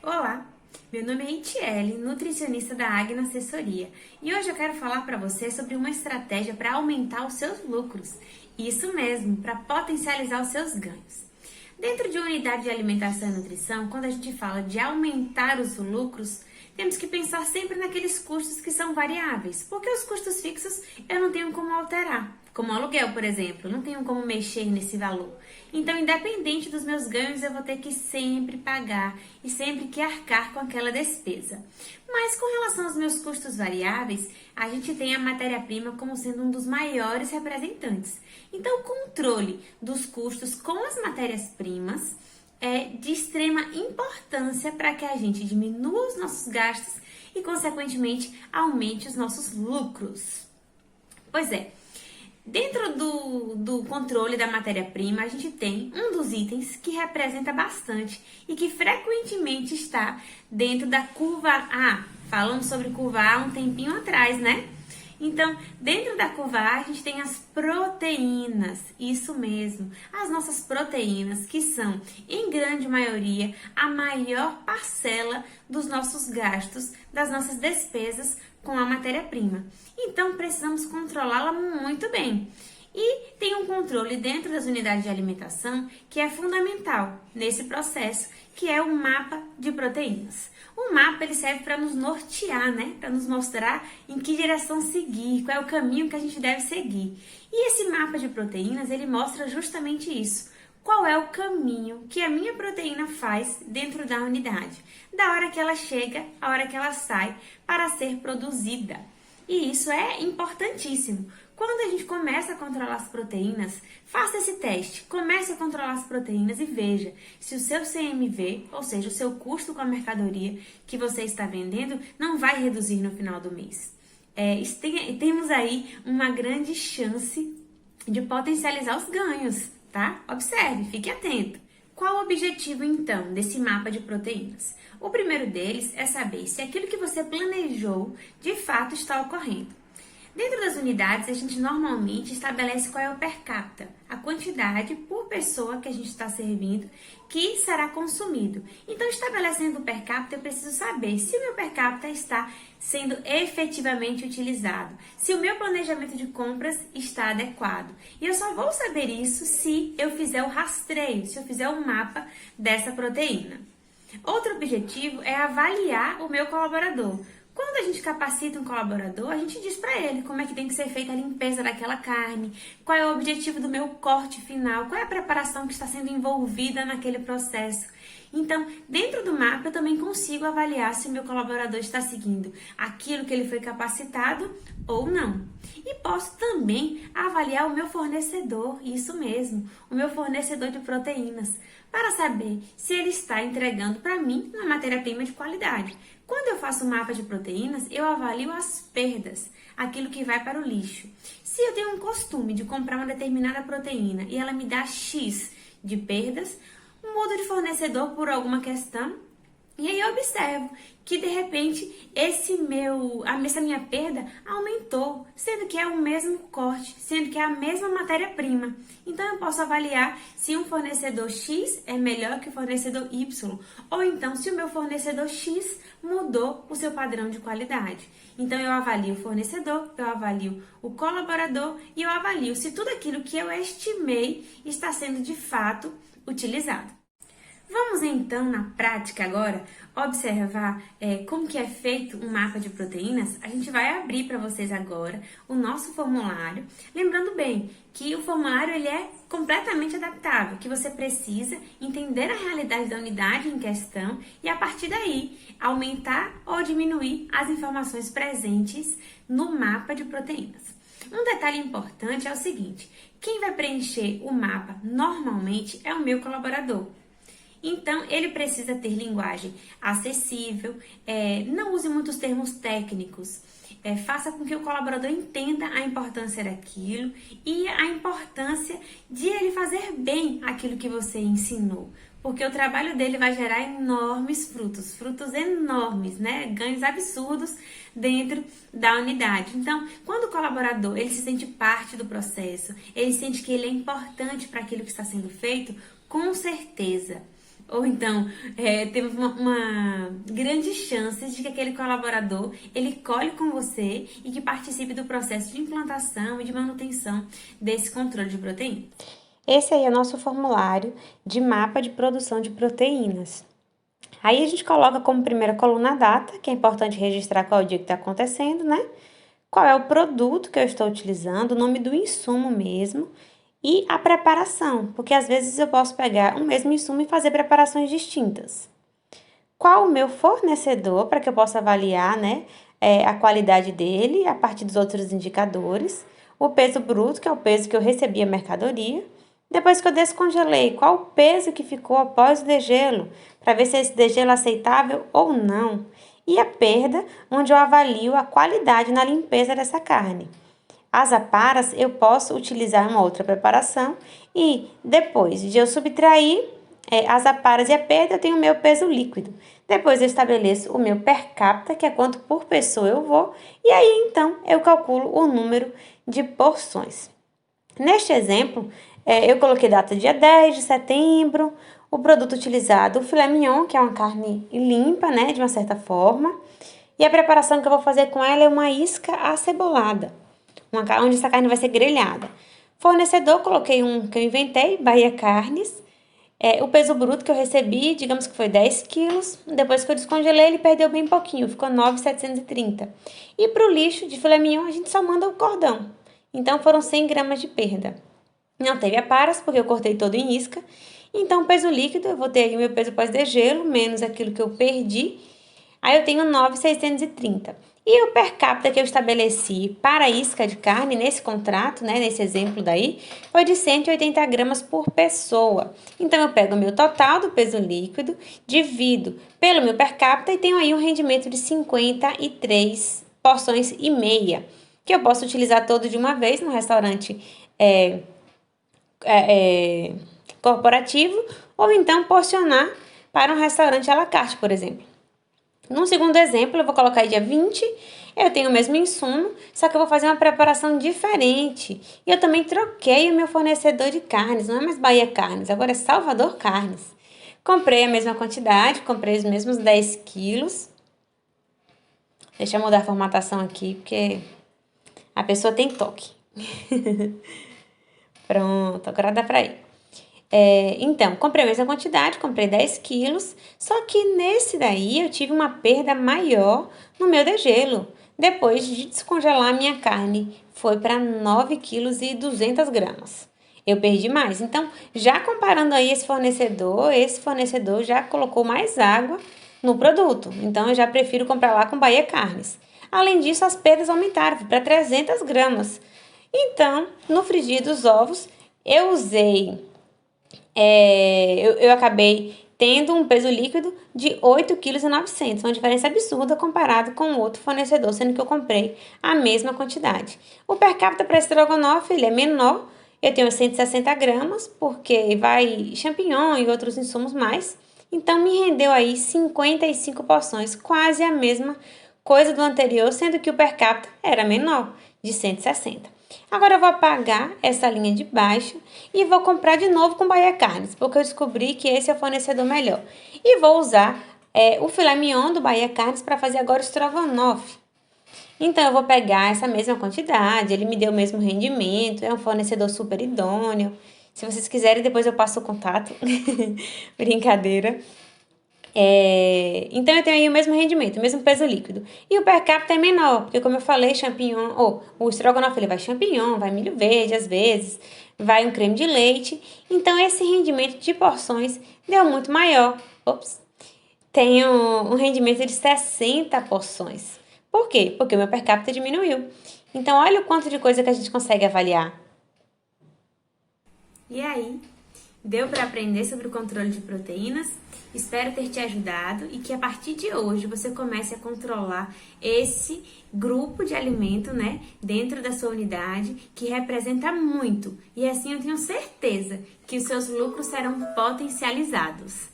Olá, meu nome é Itiele, nutricionista da Agna Assessoria, e hoje eu quero falar para você sobre uma estratégia para aumentar os seus lucros. Isso mesmo, para potencializar os seus ganhos. Dentro de uma unidade de alimentação e nutrição, quando a gente fala de aumentar os lucros, temos que pensar sempre naqueles custos que são variáveis, porque os custos fixos eu não tenho como alterar, como aluguel, por exemplo, não tenho como mexer nesse valor. Então, independente dos meus ganhos, eu vou ter que sempre pagar e sempre que arcar com aquela despesa. Mas com relação aos meus custos variáveis, a gente tem a matéria-prima como sendo um dos maiores representantes. Então, o controle dos custos com as matérias-primas é de extrema importância para que a gente diminua os nossos gastos e, consequentemente, aumente os nossos lucros. Pois é, dentro do controle da matéria-prima, a gente tem um dos itens que representa bastante e que frequentemente está dentro da curva A. Falamos sobre curva A um tempinho atrás, né? Então, dentro da curva A, a gente tem as proteínas, isso mesmo, as nossas proteínas, que são, em grande maioria, a maior parcela dos nossos gastos, das nossas despesas com a matéria-prima. Então, precisamos controlá-la muito bem. E tem um controle dentro das unidades de alimentação que é fundamental nesse processo, que é o mapa de proteínas. O mapa ele serve para nos nortear, né? Para nos mostrar em que direção seguir, qual é o caminho que a gente deve seguir. E esse mapa de proteínas, ele mostra justamente isso. Qual é o caminho que a minha proteína faz dentro da unidade, da hora que ela chega, à hora que ela sai para ser produzida. E isso é importantíssimo. Quando a gente começa a controlar as proteínas, faça esse teste. Comece a controlar as proteínas e veja se o seu CMV, ou seja, o seu custo com a mercadoria que você está vendendo, não vai reduzir no final do mês. Temos aí uma grande chance de potencializar os ganhos, tá? Observe, fique atento. Qual o objetivo, então, desse mapa de proteínas? O primeiro deles é saber se aquilo que você planejou de fato está ocorrendo. Dentro das unidades, a gente normalmente estabelece qual é o per capita, a quantidade por pessoa que a gente está servindo que será consumido. Então, estabelecendo o per capita, eu preciso saber se o meu per capita está sendo efetivamente utilizado, se o meu planejamento de compras está adequado. E eu só vou saber isso se eu fizer o rastreio, se eu fizer o mapa dessa proteína. Outro objetivo é avaliar o meu colaborador. Quando a gente capacita um colaborador, a gente diz para ele como é que tem que ser feita a limpeza daquela carne, qual é o objetivo do meu corte final, qual é a preparação que está sendo envolvida naquele processo. Então, dentro do mapa, eu também consigo avaliar se o meu colaborador está seguindo aquilo que ele foi capacitado ou não. E posso também avaliar o meu fornecedor, isso mesmo, o meu fornecedor de proteínas, para saber se ele está entregando para mim uma matéria-prima de qualidade. Quando eu faço o mapa de proteínas, eu avalio as perdas, aquilo que vai para o lixo. Se eu tenho um costume de comprar uma determinada proteína e ela me dá X de perdas, mudo de fornecedor por alguma questão e aí eu observo que de repente essa minha perda aumentou, sendo que é o mesmo corte, sendo que é a mesma matéria-prima. Então eu posso avaliar se um fornecedor X é melhor que o fornecedor Y, ou então se o meu fornecedor X mudou o seu padrão de qualidade. Então eu avalio o fornecedor, eu avalio o colaborador e eu avalio se tudo aquilo que eu estimei está sendo de fato utilizado. Vamos então, na prática agora, observar como que é feito um mapa de proteínas. A gente vai abrir para vocês agora o nosso formulário. Lembrando bem que o formulário ele é completamente adaptável, que você precisa entender a realidade da unidade em questão e, a partir daí, aumentar ou diminuir as informações presentes no mapa de proteínas. Um detalhe importante é o seguinte: quem vai preencher o mapa normalmente é o meu colaborador. Então, ele precisa ter linguagem acessível, não use muitos termos técnicos, faça com que o colaborador entenda a importância daquilo e a importância de ele fazer bem aquilo que você ensinou. Porque o trabalho dele vai gerar enormes frutos enormes, né? Ganhos absurdos dentro da unidade. Então, quando o colaborador ele se sente parte do processo, ele sente que ele é importante para aquilo que está sendo feito, com certeza Ou então, temos uma grande chance de que aquele colaborador, ele colhe com você e que participe do processo de implantação e de manutenção desse controle de proteínas. Esse aí é o nosso formulário de mapa de produção de proteínas. Aí a gente coloca como primeira coluna a data, que é importante registrar qual é o dia que está acontecendo, né? Qual é o produto que eu estou utilizando, o nome do insumo mesmo e a preparação, porque às vezes eu posso pegar um mesmo insumo e fazer preparações distintas. Qual o meu fornecedor, para que eu possa avaliar, né, a qualidade dele a partir dos outros indicadores. O peso bruto, que é o peso que eu recebi a mercadoria. Depois que eu descongelei, qual o peso que ficou após o degelo, para ver se esse degelo é aceitável ou não. E a perda, onde eu avalio a qualidade na limpeza dessa carne. As aparas eu posso utilizar uma outra preparação e depois de eu subtrair as aparas e a perda, eu tenho o meu peso líquido. Depois eu estabeleço o meu per capita, que é quanto por pessoa eu vou, e aí então eu calculo o número de porções. Neste exemplo, eu coloquei data dia 10 de setembro, o produto utilizado, o filé mignon, que é uma carne limpa, né, de uma certa forma, e a preparação que eu vou fazer com ela é uma isca acebolada, onde essa carne vai ser grelhada. Fornecedor, coloquei um que eu inventei, Bahia Carnes. O peso bruto que eu recebi, digamos que foi 10 quilos. Depois que eu descongelei, ele perdeu bem pouquinho, ficou 9,730. E para o lixo de filé mignon, a gente só manda o cordão. Então, foram 100 gramas de perda. Não teve aparas, porque eu cortei todo em isca. Então, peso líquido, eu vou ter aí o meu peso pós-degelo, menos aquilo que eu perdi. Aí eu tenho 9,630. E o per capita que eu estabeleci para a isca de carne nesse contrato, né, nesse exemplo daí, foi de 180 gramas por pessoa. Então, eu pego o meu total do peso líquido, divido pelo meu per capita e tenho aí um rendimento de 53 porções e meia, que eu posso utilizar todo de uma vez no restaurante corporativo, ou então porcionar para um restaurante à la carte, por exemplo. Num segundo exemplo, eu vou colocar aí dia 20, eu tenho o mesmo insumo, só que eu vou fazer uma preparação diferente. E eu também troquei o meu fornecedor de carnes, não é mais Bahia Carnes, agora é Salvador Carnes. Comprei a mesma quantidade, comprei os mesmos 10 quilos. Deixa eu mudar a formatação aqui, porque a pessoa tem toque. Pronto, agora dá pra ir. Então, comprei a mesma quantidade, comprei 10 quilos, só que nesse daí eu tive uma perda maior no meu degelo. Depois de descongelar a minha carne, foi para 9 quilos e 200 gramas. Eu perdi mais. Então, já comparando aí esse fornecedor já colocou mais água no produto. Então, eu já prefiro comprar lá com Bahia Carnes. Além disso, as perdas aumentaram para 300 gramas. Então, no frigir dos ovos, eu usei... eu acabei tendo um peso líquido de 8,9 kg, uma diferença absurda comparado com o outro fornecedor, sendo que eu comprei a mesma quantidade. O per capita para estrogonofe, ele é menor, eu tenho 160 gramas, porque vai champignon e outros insumos mais, então me rendeu aí 55 porções, quase a mesma coisa do anterior, sendo que o per capita era menor, de 160. Agora eu vou apagar essa linha de baixo e vou comprar de novo com Bahia Carnes, porque eu descobri que esse é o fornecedor melhor. E vou usar o filé mignon do Bahia Carnes para fazer agora o estrogonofe. Então, eu vou pegar essa mesma quantidade, ele me deu o mesmo rendimento, é um fornecedor super idôneo. Se vocês quiserem, depois eu passo o contato. Brincadeira. Então, eu tenho aí o mesmo rendimento, o mesmo peso líquido. E o per capita é menor, porque como eu falei, o estrogonofe ele vai champignon, vai milho verde às vezes, vai um creme de leite. Então, esse rendimento de porções deu muito maior. Tenho um rendimento de 60 porções. Por quê? Porque o meu per capita diminuiu. Então, olha o quanto de coisa que a gente consegue avaliar. E aí, deu para aprender sobre o controle de proteínas? Espero ter te ajudado e que a partir de hoje você comece a controlar esse grupo de alimento, né, dentro da sua unidade, que representa muito. E assim eu tenho certeza que os seus lucros serão potencializados.